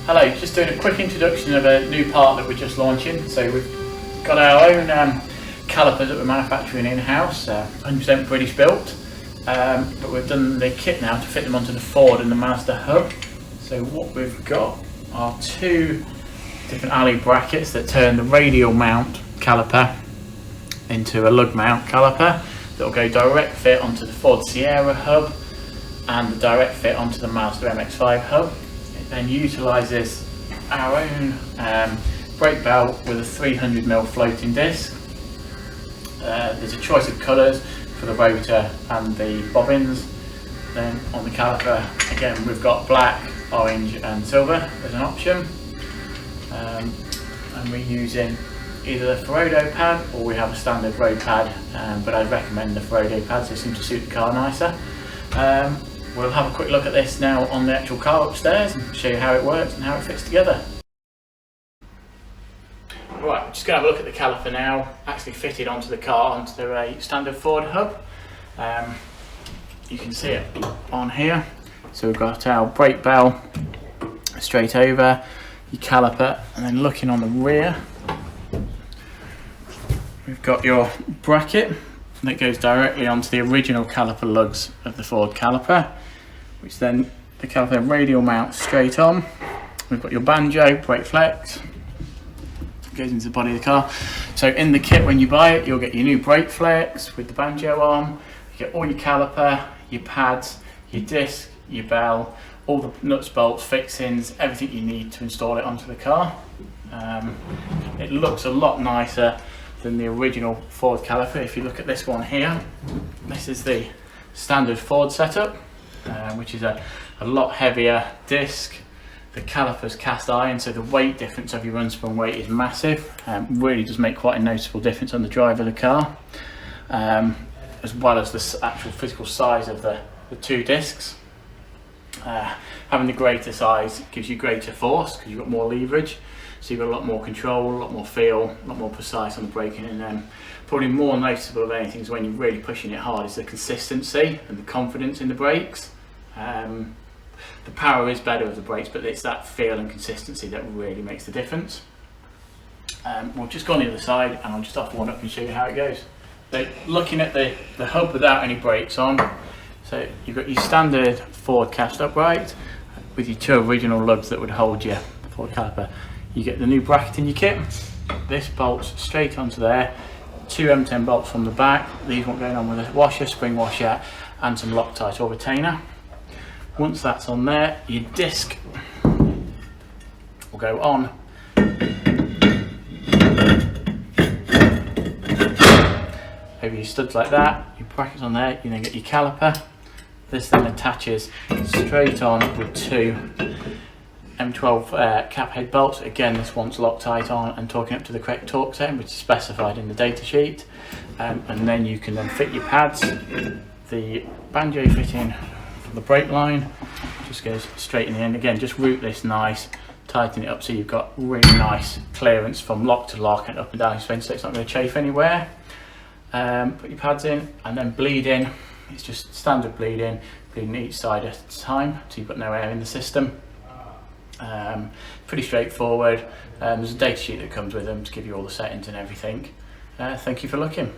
Hello, just doing a quick introduction of a new part that we're just launching. So we've got our own calipers that we're manufacturing in-house, 100% British built, but we've done the kit now to fit them onto the Ford and the Mazda hub. So what we've got are two different alley brackets that turn the radial mount caliper into a lug mount caliper that will go direct fit onto the Ford Sierra hub and the direct fit onto the Mazda MX-5 hub. It then utilises our own brake belt with a 300mm floating disc. There's a choice of colours for the rotor and the bobbins. Then on the caliper, again, we've got black, orange and silver as an option. And we're using either the Ferodo pad or we have a standard road pad, but I'd recommend the Ferodo pads, they seem to suit the car nicer. We'll have a quick look at this now on the actual car upstairs and show you how it works and how it fits together. Right, we're just going to have a look at the caliper now, actually fitted onto the car, onto a standard Ford hub. You can see it on here. So we've got our brake bell straight over, your caliper, and then looking on the rear, we've got your bracket that goes directly onto the original caliper lugs of the Ford caliper, which then the caliper radial mounts straight on. We've got your banjo, brake flex, goes into the body of the car. So in the kit when you buy it, you'll get your new brake flex with the banjo on, you get all your caliper, your pads, your disc, your bell, all the nuts, bolts, fixings, everything you need to install it onto the car. It looks a lot nicer than the original Ford caliper. If you look at this one here, this is the standard Ford setup, which is a lot heavier disc. The caliper's cast iron, so the weight difference of your unspun weight is massive. Really does make quite a noticeable difference on the drive of the car, as well as the actual physical size of the two discs. Having the greater size gives you greater force because you've got more leverage, so you've got a lot more control, a lot more feel, a lot more precise on the braking, and then probably more noticeable of anything is when you're really pushing it hard is the consistency and the confidence in the brakes. The power is better of the brakes, but it's that feel and consistency that really makes the difference. We'll just go on the other side and I'll just offer one up and show you how it goes. So looking at the hub without any brakes on, so you've got your standard Ford cast upright with your two original lugs that would hold your Ford caliper. You get the new bracket in your kit. This bolts straight onto there. Two M10 bolts from the back. These won't go on with a washer, spring washer, and some Loctite or retainer. Once that's on there, your disc will go on. Over your studs like that, your bracket's on there, you then get your caliper. This then attaches straight on with two M12 cap head bolts. Again, this one's Loctite on and torquing up to the correct torque setting, which is specified in the data sheet. And then you can then fit your pads. The banjo fitting from the brake line just goes straight in the end. Again, just route this nice, tighten it up so you've got really nice clearance from lock to lock and up and down your suspension, so it's not going to chafe anywhere. Put your pads in and then bleed in. It's just standard bleeding each side at a time, so you've got no air in the system. Pretty straightforward. There's a data sheet that comes with them to give you all the settings and everything. Thank you for looking.